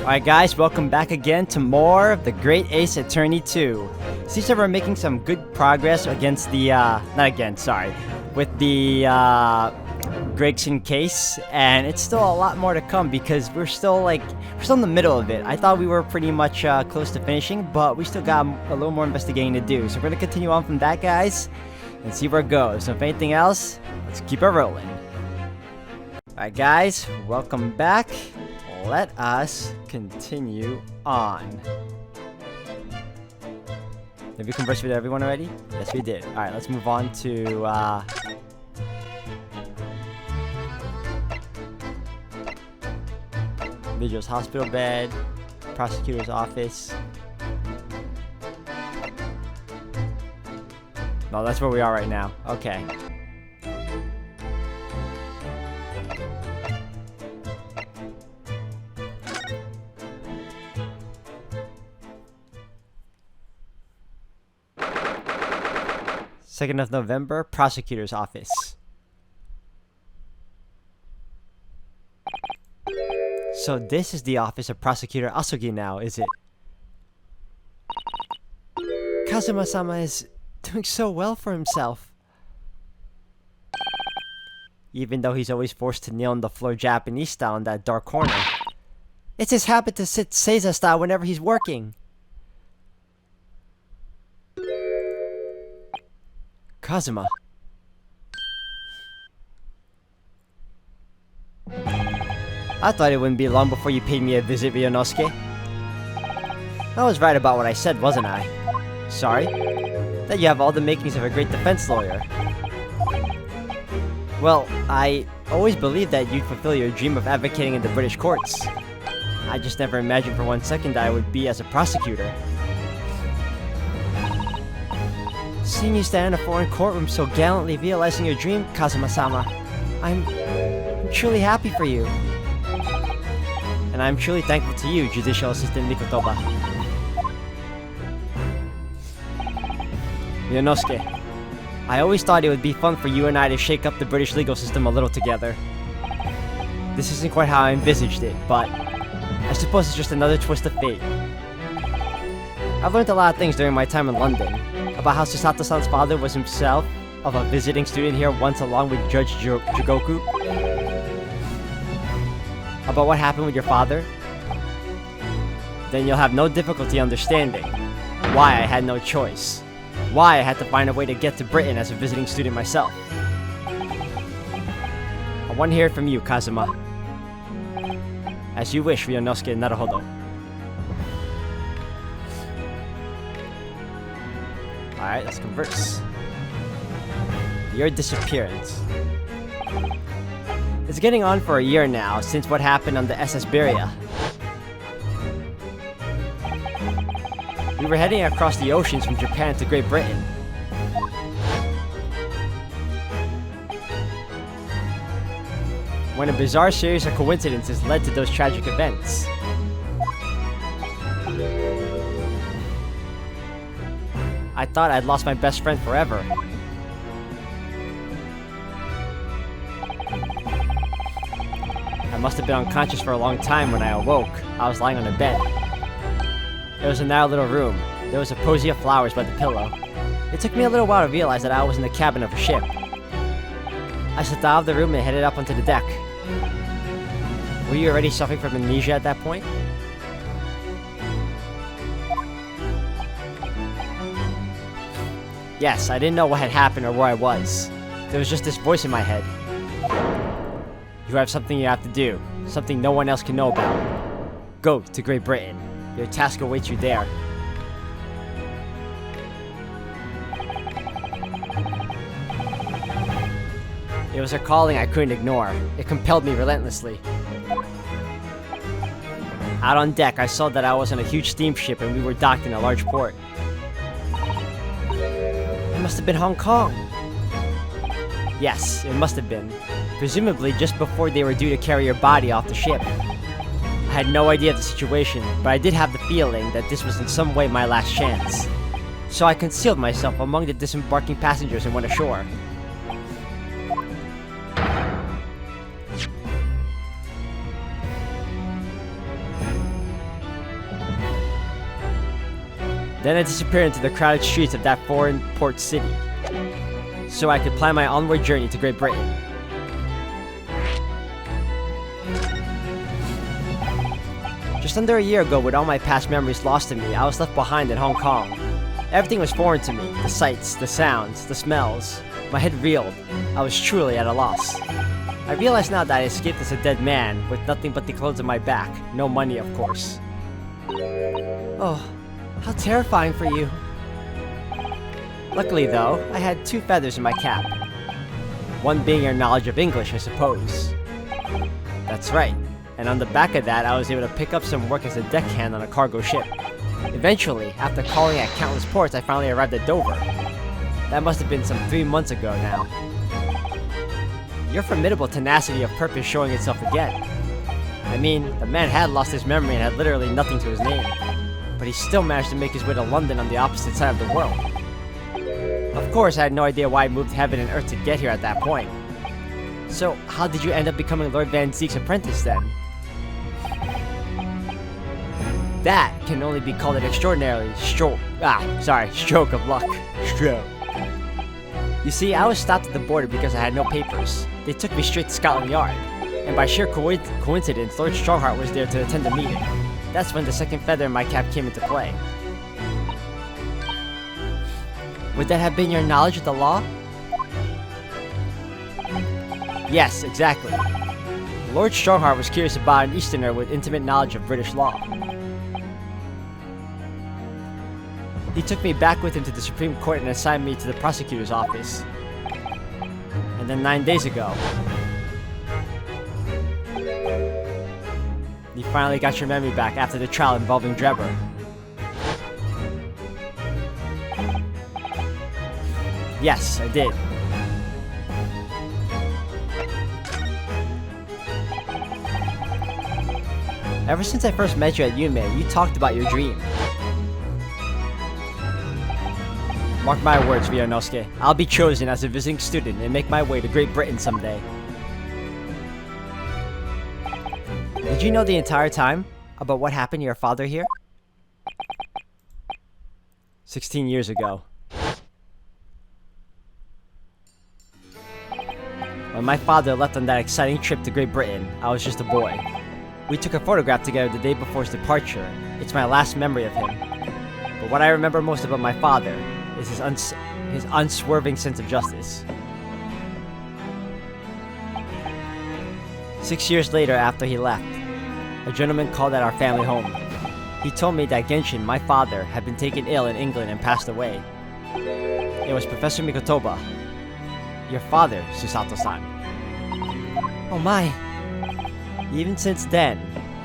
Alright guys, welcome back again to more of the Great Ace Attorney 2. Seems that we're making some good progress against the, with the, Gregson case, and it's still a lot more to come because we're still in the middle of it. I thought we were pretty much close to finishing, but we still got a little more investigating to do. So we're gonna continue on from that, guys, and see where it goes. So if anything else, let's keep it rolling. Alright guys, welcome back. Let us continue on. Did we converse with everyone already? Yes, we did. Alright, let's move on to, Vigil's hospital bed, prosecutor's office. No, that's where we are right now. Okay. November 2nd, prosecutor's office. So this is the office of Prosecutor Asogi now, is it? Kazuma-sama is doing so well for himself. Even though he's always forced to kneel on the floor Japanese style in that dark corner. It's his habit to sit Seiza style whenever he's working. Kazuma. I thought it wouldn't be long before you paid me a visit, Ryunosuke. I was right about what I said, wasn't I? Sorry? That you have all the makings of a great defense lawyer. Well, I always believed that you'd fulfill your dream of advocating in the British courts. I just never imagined for 1 second that I would be as a prosecutor. Seeing you stand in a foreign courtroom so gallantly realizing your dream, Kazuma-sama, I'm truly happy for you. And I'm truly thankful to you, Judicial Assistant Mikotoba. Ryunosuke, I always thought it would be fun for you and I to shake up the British legal system a little together. This isn't quite how I envisaged it, but I suppose it's just another twist of fate. I've learned a lot of things during my time in London, about how Susato-san's father was himself of a visiting student here once along with Judge Jigoku. About what happened with your father. Then you'll have no difficulty understanding why I had no choice. Why I had to find a way to get to Britain as a visiting student myself. I want to hear it from you, Kazuma. As you wish, Ryunosuke Naruhodo. Alright, let's converse. Your disappearance. It's getting on for a year now since what happened on the SS Beria. We were heading across the oceans from Japan to Great Britain. When a bizarre series of coincidences led to those tragic events. I thought I'd lost my best friend forever. I must have been unconscious for a long time when I awoke. I was lying on a bed. It was a narrow little room. There was a posy of flowers by the pillow. It took me a little while to realize that I was in the cabin of a ship. I slipped out of the room and headed up onto the deck. Were you already suffering from amnesia at that point? Yes, I didn't know what had happened or where I was. There was just this voice in my head. You have something you have to do. Something no one else can know about. Go to Great Britain. Your task awaits you there. It was a calling I couldn't ignore. It compelled me relentlessly. Out on deck, I saw that I was on a huge steamship and we were docked in a large port. It must have been Hong Kong. Yes, it must have been. Presumably just before they were due to carry your body off the ship. I had no idea of the situation, but I did have the feeling that this was in some way my last chance. So I concealed myself among the disembarking passengers and went ashore. Then I disappeared into the crowded streets of that foreign port city, so I could plan my onward journey to Great Britain. Just under a year ago, with all my past memories lost to me, I was left behind in Hong Kong. Everything was foreign to me. The sights, the sounds, the smells. My head reeled. I was truly at a loss. I realize now that I escaped as a dead man, with nothing but the clothes on my back. No money, of course. Oh, how terrifying for you. Luckily though, I had 2 feathers in my cap. One being your knowledge of English, I suppose. That's right. And on the back of that, I was able to pick up some work as a deckhand on a cargo ship. Eventually, after calling at countless ports, I finally arrived at Dover. That must have been some 3 months ago now. Your formidable tenacity of purpose showing itself again. I mean, the man had lost his memory and had literally nothing to his name. But he still managed to make his way to London on the opposite side of the world. Of course, I had no idea why I moved heaven and earth to get here at that point. So, how did you end up becoming Lord Van Zeek's apprentice then? That can only be called an extraordinarily stroke of luck. Stroke. You see, I was stopped at the border because I had no papers. They took me straight to Scotland Yard. And by sheer coincidence, Lord Strongheart was there to attend the meeting. That's when the second feather in my cap came into play. Would that have been your knowledge of the law? Yes, exactly. Lord Strongheart was curious about an Easterner with intimate knowledge of British law. He took me back with him to the Supreme Court and assigned me to the prosecutor's office. And then 9 days ago, you finally got your memory back after the trial involving Drebber. Yes, I did. Ever since I first met you at Yume, you talked about your dream. Mark my words, Ryunosuke. I'll be chosen as a visiting student and make my way to Great Britain someday. Did you know the entire time about what happened to your father here? 16 years ago. When my father left on that exciting trip to Great Britain, I was just a boy. We took a photograph together the day before his departure. It's my last memory of him. But what I remember most about my father is his unswerving sense of justice. 6 years later, after he left, a gentleman called at our family home. He told me that Genshin, my father, had been taken ill in England and passed away. It was Professor Mikotoba. Your father, Susato-san. Oh my.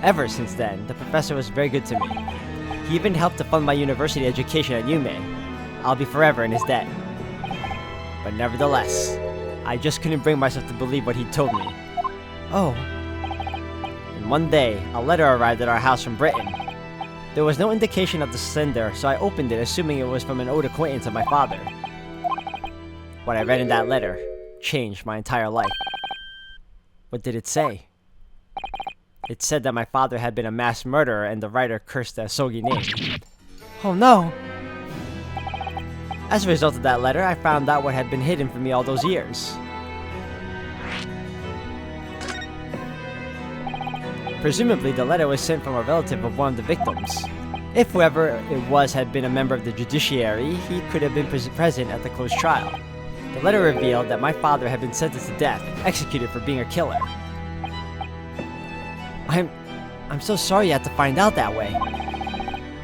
Ever since then, the professor was very good to me. He even helped to fund my university education at Yume. I'll be forever in his debt. But nevertheless, I just couldn't bring myself to believe what he told me. Oh. And one day, a letter arrived at our house from Britain. There was no indication of the sender, so I opened it assuming it was from an old acquaintance of my father. What I read in that letter changed my entire life. What did it say? It said that my father had been a mass murderer and the writer cursed the Asogi name. Oh no! As a result of that letter, I found out what had been hidden from me all those years. Presumably, the letter was sent from a relative of one of the victims. If whoever it was had been a member of the judiciary, he could have been present at the closed trial. The letter revealed that my father had been sentenced to death, executed for being a killer. I'm so sorry you had to find out that way.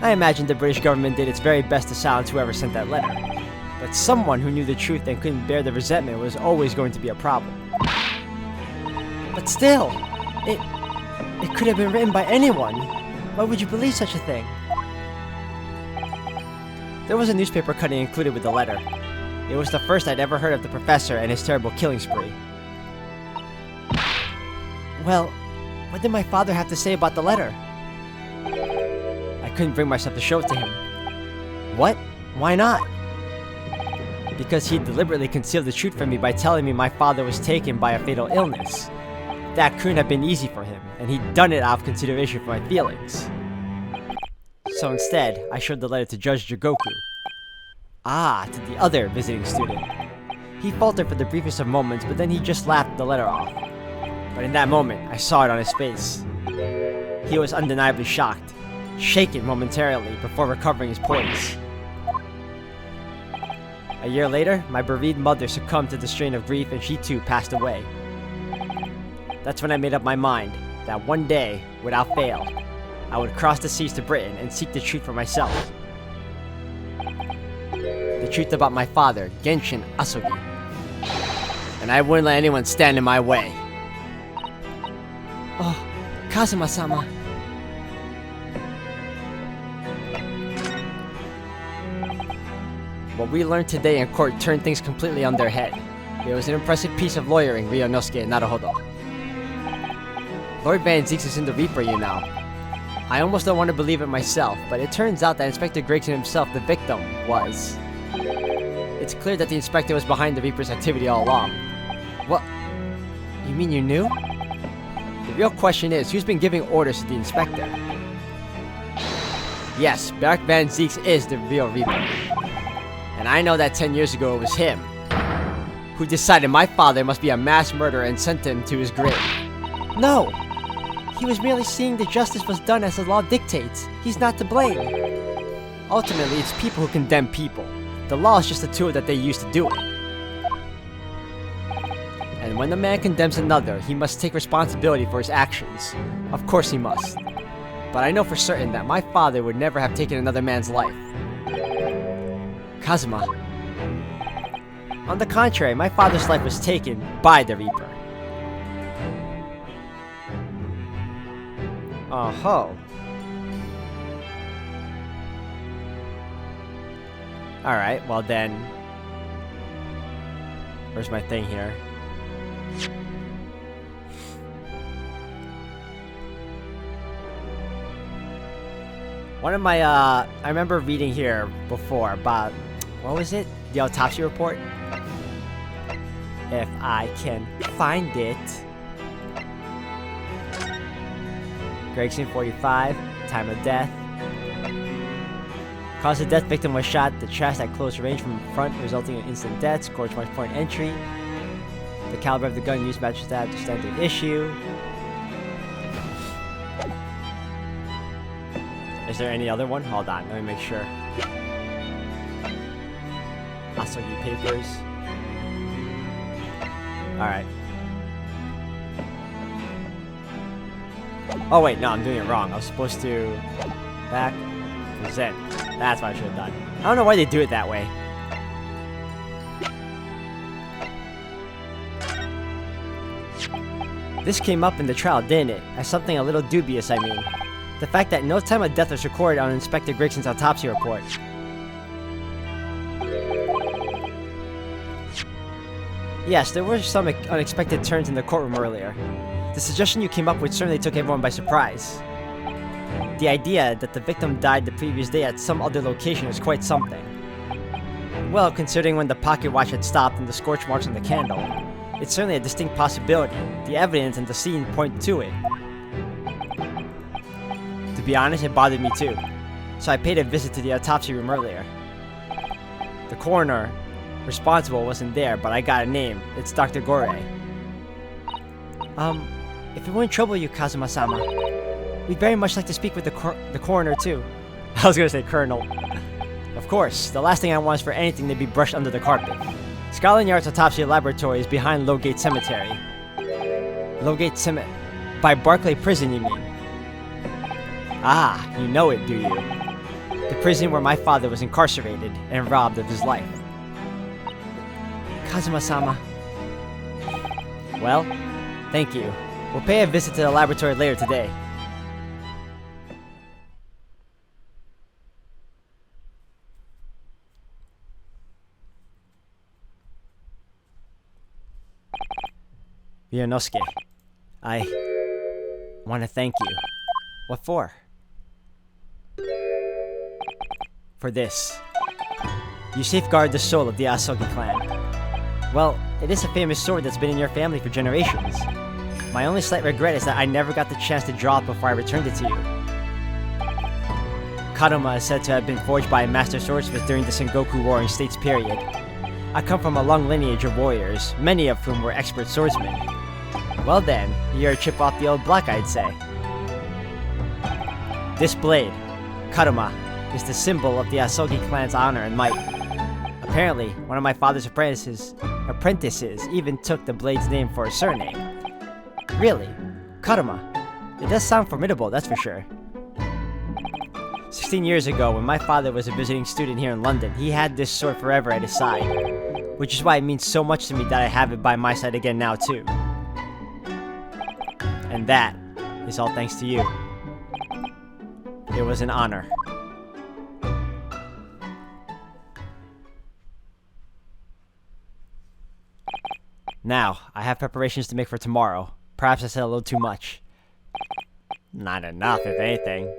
I imagine the British government did its very best to silence whoever sent that letter. But someone who knew the truth and couldn't bear the resentment was always going to be a problem. But still, it could have been written by anyone. Why would you believe such a thing? There was a newspaper cutting included with the letter. It was the first I'd ever heard of the professor and his terrible killing spree. Well, what did my father have to say about the letter? I couldn't bring myself to show it to him. What? Why not? Because he deliberately concealed the truth from me by telling me my father was taken by a fatal illness. That couldn't have been easy for him, and he'd done it out of consideration for my feelings. So instead, I showed the letter to Judge Jigoku. Ah, to the other visiting student. He faltered for the briefest of moments, but then he just laughed the letter off. But in that moment, I saw it on his face. He was undeniably shocked, shaken momentarily before recovering his poise. A year later, my bereaved mother succumbed to the strain of grief and she too passed away. That's when I made up my mind that one day, without fail, I would cross the seas to Britain and seek the truth for myself. The truth about my father, Genshin Asogi. And I wouldn't let anyone stand in my way. Oh, Kazuma-sama. What we learned today in court turned things completely on their head. It was an impressive piece of lawyering, Ryunosuke Naruhodo. Lord Van Zieks is in the Reaper, you know. I almost don't want to believe it myself, but it turns out that Inspector Gregson himself, the victim, was. It's clear that the Inspector was behind the Reaper's activity all along. What? You mean you knew? The real question is, who's been giving orders to the Inspector? Yes, Beric Van Zieks is the real Reaper. And I know that 10 years ago it was him who decided my father must be a mass murderer and sent him to his grave. No! He was merely seeing that justice was done as the law dictates. He's not to blame. Ultimately, it's people who condemn people. The law is just a tool that they use to do it. And when a man condemns another, he must take responsibility for his actions. Of course he must. But I know for certain that my father would never have taken another man's life. Kazuma. On the contrary, my father's life was taken by the Reaper. Oh-ho. Alright, well then... Where's my thing here? One of my, I remember reading here before about... What was it? The autopsy report? If I can find it... Gregson 45, time of death. Cause of death, victim was shot, the chest at close range from front, resulting in instant death, scorch point entry. The caliber of the gun used matches that to standard issue. Is there any other one? Hold on, let me make sure. Asogi papers. Alright. Oh wait, no, I'm doing it wrong. I was supposed to... Back... Present. That's what I should have done. I don't know why they do it that way. This came up in the trial, didn't it? As something a little dubious, I mean. The fact that no time of death was recorded on Inspector Gregson's autopsy report. Yes, there were some unexpected turns in the courtroom earlier. The suggestion you came up with certainly took everyone by surprise. The idea that the victim died the previous day at some other location is quite something. Well, considering when the pocket watch had stopped and the scorch marks on the candle, it's certainly a distinct possibility. The evidence and the scene point to it. To be honest, it bothered me too, so I paid a visit to the autopsy room earlier. The coroner responsible wasn't there, but I got a name. It's Dr. Gore. If it won't trouble you, Kazuma-sama, we'd very much like to speak with the coroner too. I was gonna say colonel. Of course, the last thing I want is for anything to be brushed under the carpet. Scotland Yard's autopsy laboratory is behind Lowgate Cemetery. Lowgate Cemetery? By Barclay Prison, you mean? Ah, you know it, do you? The prison where my father was incarcerated and robbed of his life. Kazuma-sama. Well, thank you. We'll pay a visit to the laboratory later today. Ryunosuke, I want to thank you. What for? For this. You safeguard the soul of the Asogi clan. Well, it is a famous sword that's been in your family for generations. My only slight regret is that I never got the chance to draw it before I returned it to you. Karuma is said to have been forged by a master swordsmith during the Sengoku Warring States period. I come from a long lineage of warriors, many of whom were expert swordsmen. Well then, you're a chip off the old block, I'd say. This blade, Karuma, is the symbol of the Asogi clan's honor and might. Apparently, one of my father's apprentices even took the blade's name for a surname. Really? Karuma. It does sound formidable, that's for sure. 16 years ago, when my father was a visiting student here in London, he had this sword forever at his side. Which is why it means so much to me that I have it by my side again now too. And that is all thanks to you. It was an honor. Now, I have preparations to make for tomorrow. Perhaps I said a little too much. Not enough, if anything.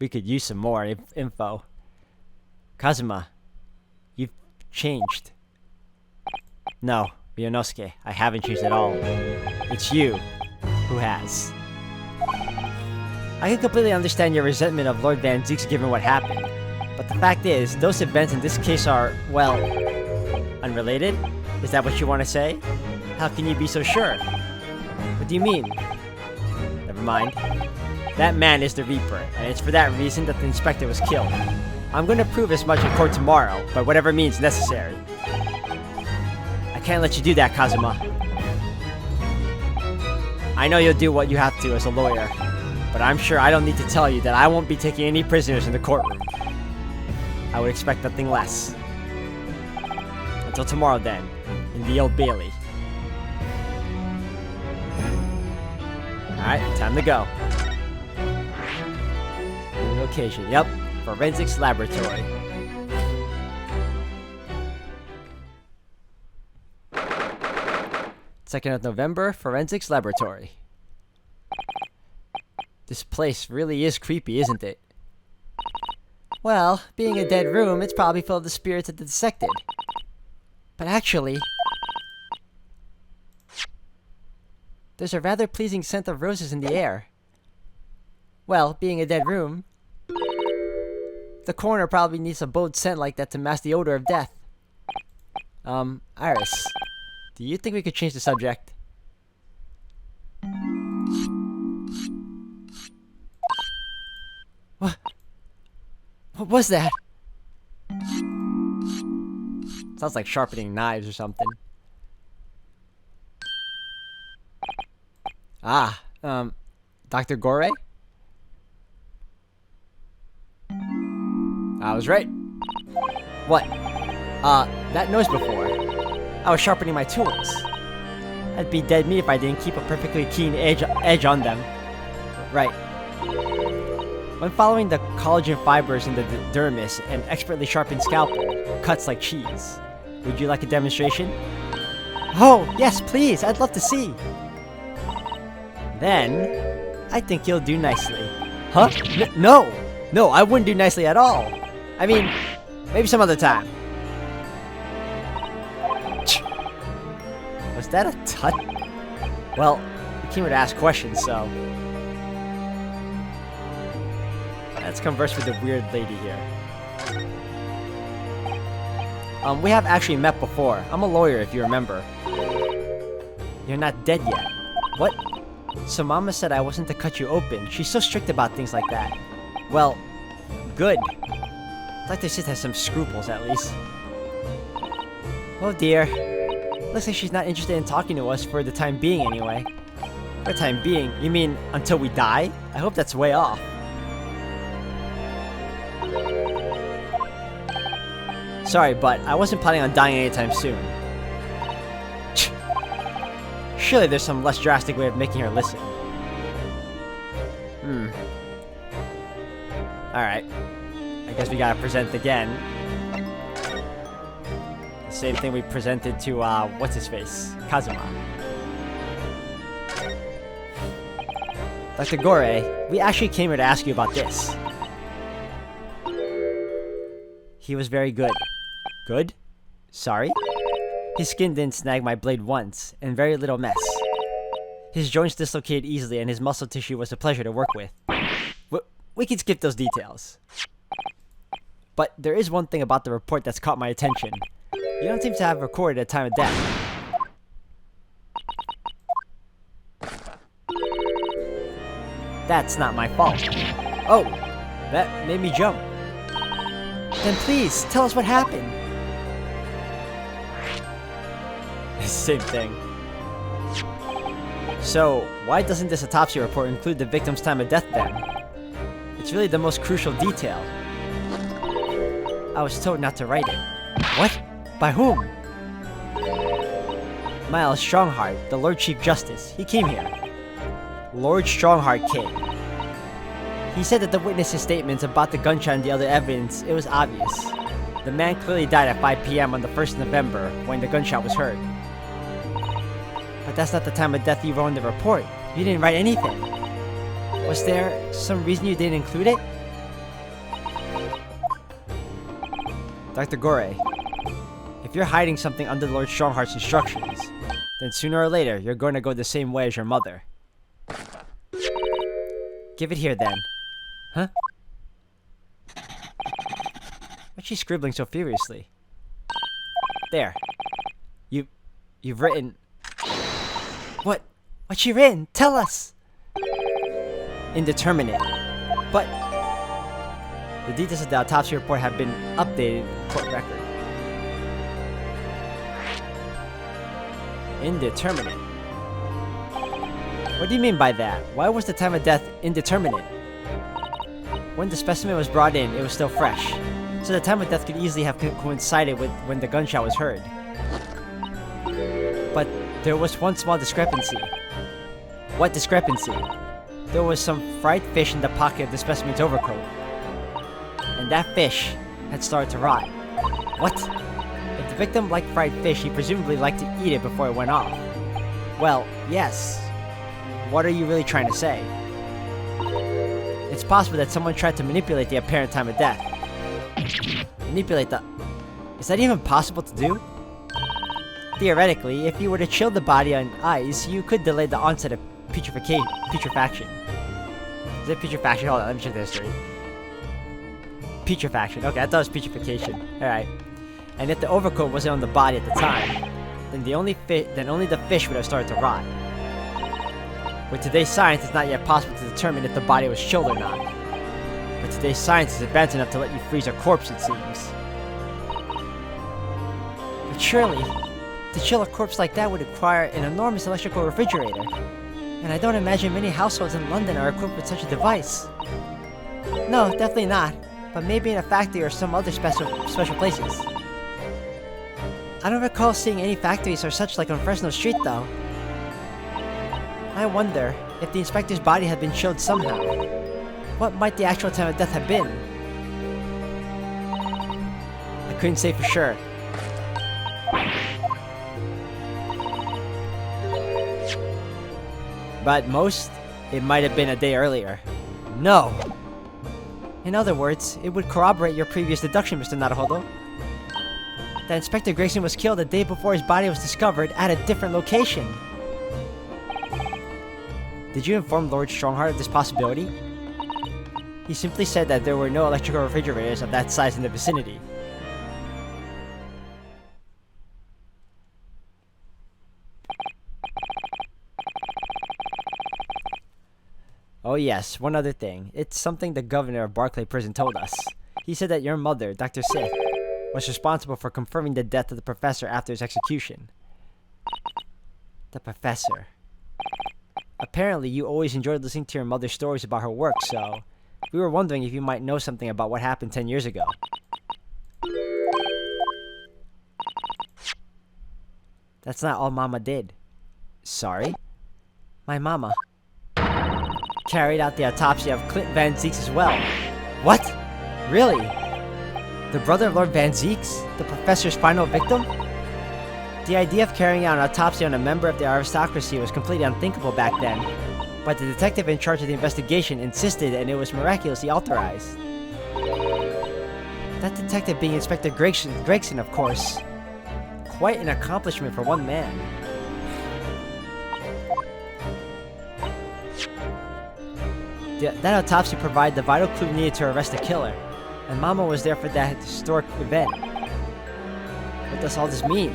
We could use some more info. Kazuma, you've changed. No, Ryunosuke, I haven't changed at all. It's you who has. I can completely understand your resentment of Lord Van Zieks given what happened. But the fact is, those events in this case are, well, unrelated? Is that what you want to say? How can you be so sure? What do you mean? Never mind. That man is the Reaper, and it's for that reason that the inspector was killed. I'm going to prove as much in court tomorrow, by whatever means necessary. I can't let you do that, Kazuma. I know you'll do what you have to as a lawyer, but I'm sure I don't need to tell you that I won't be taking any prisoners in the courtroom. I would expect nothing less. Until tomorrow then, in the Old Bailey. Alright, time to go. New location, yep, Forensics Laboratory. Second of November, Forensics Laboratory. This place really is creepy, isn't it? Well, being a dead room, it's probably full of the spirits of the dissected. But actually, there's a rather pleasing scent of roses in the air. Well, being a dead room, the coroner probably needs a bold scent like that to mask the odor of death. Iris, do you think we could change the subject? What? What was that? Sounds like sharpening knives or something. Ah, Dr. Gore? I was right. What? That noise before. I was sharpening my tools. I'd be dead meat if I didn't keep a perfectly keen edge on them. Right. When following the collagen fibers in the dermis, an expertly sharpened scalpel cuts like cheese. Would you like a demonstration? Oh, yes, please. I'd love to see. Then, I think you'll do nicely. Huh? No! No, I wouldn't do nicely at all. I mean, maybe some other time. Was that a tut? Well, we came here to ask questions, so... Let's converse with the weird lady here. We have actually met before. I'm a lawyer, if you remember. You're not dead yet. What? So Mama said I wasn't to cut you open. She's so strict about things like that. Well, good. Dr. Sid has some scruples, at least. Oh dear. Looks like she's not interested in talking to us for the time being, anyway. For the time being? You mean until we die? I hope that's way off. Sorry, but I wasn't planning on dying anytime soon. Surely there's some less drastic way of making her listen. Alright. I guess we gotta present again. The same thing we presented to, what's-his-face? Kazuma. Dr. Gore, we actually came here to ask you about this. He was very good. Good? Sorry? His skin didn't snag my blade once, and very little mess. His joints dislocated easily, and his muscle tissue was a pleasure to work with. We can skip those details. But there is one thing about the report that's caught my attention. You don't seem to have recorded a time of death. That's not my fault. Oh, that made me jump. Then please, tell us what happened. Same thing. So, why doesn't this autopsy report include the victim's time of death then? It's really the most crucial detail. I was told not to write it. What? By whom? Miles Strongheart, the Lord Chief Justice. He came here. Lord Strongheart came. He said that the witness's statements about the gunshot and the other evidence, it was obvious. The man clearly died at 5 p.m. on the 1st of November, when the gunshot was heard. But that's not the time of death you wrote in the report. You didn't write anything. Was there some reason you didn't include it? Dr. Gore, if you're hiding something under Lord Strongheart's instructions, then sooner or later you're going to go the same way as your mother. Give it here then. Huh? Why's she scribbling so furiously? There. You've written... What? What's she written? Tell us! Indeterminate. But... The details of the autopsy report have been updated in the court record. Indeterminate. What do you mean by that? Why was the time of death indeterminate? When the specimen was brought in, it was still fresh. So the time of death could easily have coincided with when the gunshot was heard. But there was one small discrepancy. What discrepancy? There was some fried fish in the pocket of the specimen's overcoat. And that fish had started to rot. What? If the victim liked fried fish, he presumably liked to eat it before it went off. Well, yes. What are you really trying to say? It's possible that someone tried to manipulate the apparent time of death. Manipulate the... Is that even possible to do? Theoretically, if you were to chill the body on ice, you could delay the onset of putrefaction. Is it putrefaction? Hold on, let me check the history. Putrefaction. Okay, I thought it was putrefaction. Alright. And if the overcoat wasn't on the body at the time, then only the fish would have started to rot. With today's science, it's not yet possible to determine if the body was chilled or not. But today's science is advanced enough to let you freeze a corpse, it seems. But surely, to chill a corpse like that would require an enormous electrical refrigerator. And I don't imagine many households in London are equipped with such a device. No, definitely not. But maybe in a factory or some other special places. I don't recall seeing any factories or such like on Fresno Street though. I wonder if the inspector's body had been chilled somehow. What might the actual time of death have been? I couldn't say for sure. But most, it might have been a day earlier. No! In other words, it would corroborate your previous deduction, Mr. Naruhodo. That Inspector Gregson was killed the day before his body was discovered at a different location. Did you inform Lord Strongheart of this possibility? He simply said that there were no electrical refrigerators of that size in the vicinity. Oh yes, one other thing. It's something the governor of Barclay Prison told us. He said that your mother, Dr. Sith, was responsible for confirming the death of the professor after his execution. The professor. Apparently, you always enjoyed listening to your mother's stories about her work, so we were wondering if you might know something about what happened 10 years ago. That's not all Mama did. Sorry? My mama carried out the autopsy of Clint Van Zieks as well. What? Really? The brother of Lord Van Zieks? The professor's final victim? The idea of carrying out an autopsy on a member of the aristocracy was completely unthinkable back then, but the detective in charge of the investigation insisted and it was miraculously authorized. That detective being Inspector Gregson, of course. Quite an accomplishment for one man. That autopsy provided the vital clue needed to arrest the killer. And Mama was there for that historic event. What does all this mean?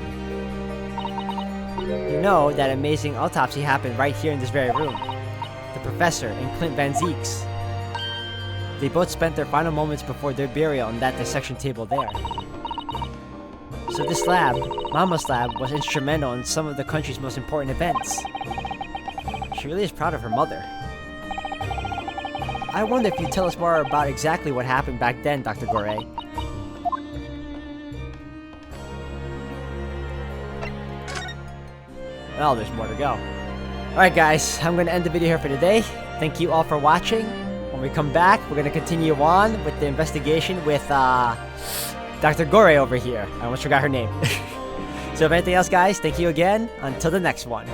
You know that amazing autopsy happened right here in this very room. The professor and Clint Van Zeeks. They both spent their final moments before their burial on that dissection table there. So this lab, Mama's lab, was instrumental in some of the country's most important events. She really is proud of her mother. I wonder if you'd tell us more about exactly what happened back then, Dr. Gore. Well, there's more to go. Alright guys, I'm going to end the video here for today. Thank you all for watching. When we come back, we're going to continue on with the investigation with Dr. Gore over here. I almost forgot her name. So if anything else guys, thank you again. Until the next one.